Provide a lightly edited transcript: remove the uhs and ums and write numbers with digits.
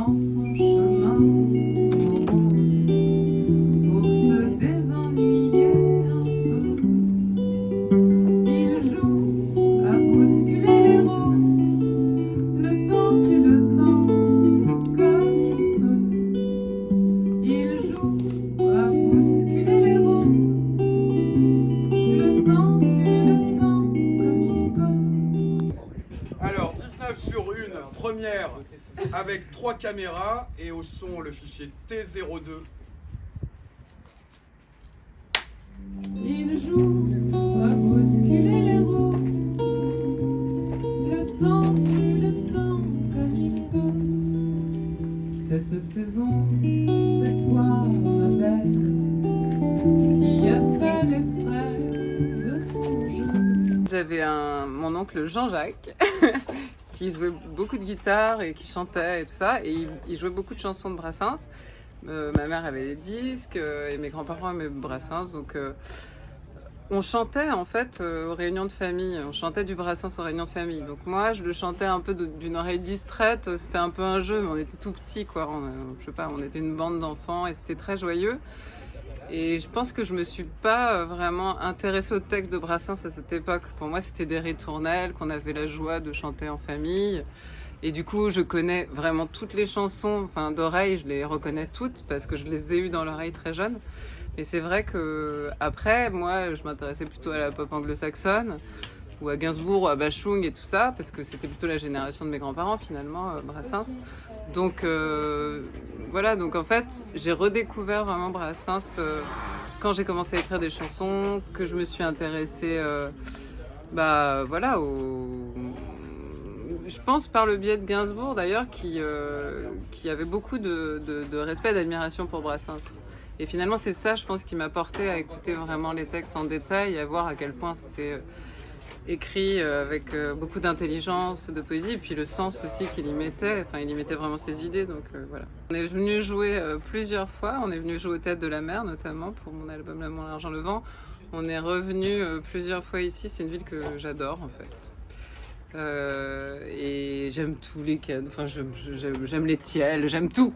dans son chemin morose pour se désennuyer un peu. Il joue à bousculer les roses, le temps tue le temps comme il peut. Il joue à bousculer les roses, le temps tue le temps comme il peut. Alors 19 sur une, première avec 3 caméras et au son le fichier T02. Il joue à bousculer les roses, le temps tue le temps comme il peut. Cette saison, c'est toi, ma belle, qui a fait les frais de son jeu. J'avais mon oncle Jean-Jacques qui jouait beaucoup de guitare et qui chantait et tout ça, et il jouait beaucoup de chansons de Brassens. Ma mère avait les disques et mes grands-parents aimaient Brassens, donc on chantait en fait aux réunions de famille, on chantait du Brassens aux réunions de famille. Donc moi je le chantais un peu d'une oreille distraite, c'était un peu un jeu, mais on était tout petits quoi, je sais pas, on était une bande d'enfants et c'était très joyeux. Et je pense que je me suis pas vraiment intéressée au texte de Brassens à cette époque. Pour moi, c'était des ritournelles qu'on avait la joie de chanter en famille. Et du coup, je connais vraiment toutes les chansons, enfin d'oreille, je les reconnais toutes parce que je les ai eues dans l'oreille très jeune. Mais c'est vrai que après, moi, je m'intéressais plutôt à la pop anglo-saxonne, ou à Gainsbourg, ou à Bachung et tout ça, parce que c'était plutôt la génération de mes grands-parents finalement, Brassens. Donc voilà, donc en fait, j'ai redécouvert vraiment Brassens quand j'ai commencé à écrire des chansons, que je me suis intéressée, voilà, je pense par le biais de Gainsbourg d'ailleurs, qui avait beaucoup de respect et d'admiration pour Brassens. Et finalement, c'est ça, je pense, qui m'a porté à écouter vraiment les textes en détail, et à voir à quel point c'était écrit avec beaucoup d'intelligence, de poésie, et puis le sens aussi qu'il y mettait. Enfin, il y mettait vraiment ses idées, donc voilà. On est venu jouer plusieurs fois. On est venu jouer aux Têtes de la Mer, notamment, pour mon album L'amour, l'argent, le vent. On est revenu plusieurs fois ici. C'est une ville que j'adore, en fait. Et j'aime tous les canons. Enfin, j'aime les tiels, j'aime tout.